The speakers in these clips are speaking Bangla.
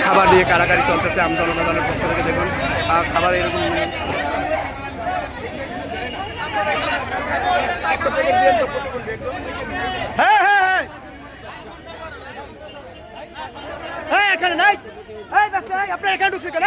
খাবার নিয়ে কারাকারি চলতেছে আম জনতা দলের পক্ষ থেকে। দেখুন খাবার এরকম হ্যাঁ হ্যাঁ হ্যাঁ হ্যাঁ এখানে নাই আপনার এখানে ঢুকছে কেন?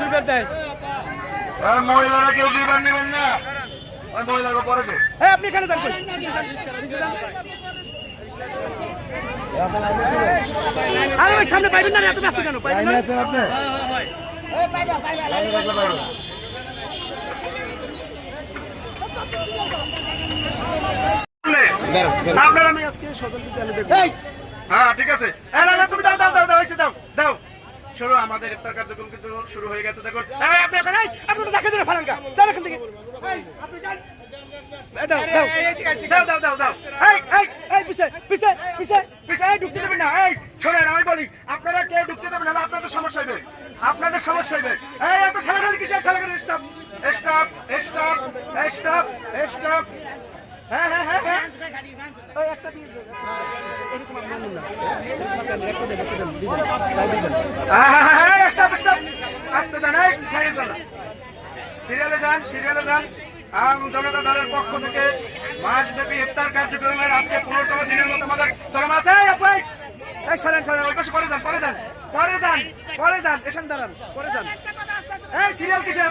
দুইবার দেয় মহিলারা কেউ দুইবার নেবেন না, ওই মহিলাকে পরে তো। আপনি এখানে যান আরে ভাই সামনে পাইবেন না, এত ব্যস্ত কেন? পাইবেন না আপনি? আপনার আমি আজকে সদর বিদ্যালয়ে দেখব। হ্যাঁ ঠিক আছে, তুমি দাও দাও দাও দাও দাও দাও শুরু। আমাদের ইফতার কার্যক্রম কিন্তু শুরু হয়ে গেছে। দেখুন আপনি এখানে আপনি দেখে দিলে ফালাঙ্কা যান এখান থেকে। আপনি যান দাও দাও দাও দাও পিছে পিছে পিছে পিছে ঢুকতে দেবেন না। শোনেন আমি বলি, আপনারা কেউ ঢুকতে দেবেন না, আপনাদের সমস্যা হবে, আপনাদের সমস্যা হবে। এত ঠেলাঠেলি কিসের? ঠেলাঠেলি stop stop stop stop stop. হ্যাঁ হ্যাঁ হ্যাঁ হ্যাঁ একটা দিয়ে সিরিয়ালে যান সিরিয়ালে যান। আম জনতা দলের পক্ষ থেকে মাসব্যাপী ইফতার কার্যক্রমের আজকে 15তম দিনের মতো আমাদের চলমান আছে। সরেন সরেন, ওই পাশে পরে যান পরে যান পরে যান পরে যান, এখানে দাঁড়ান পরে যান। সিরিয়াল কিসে?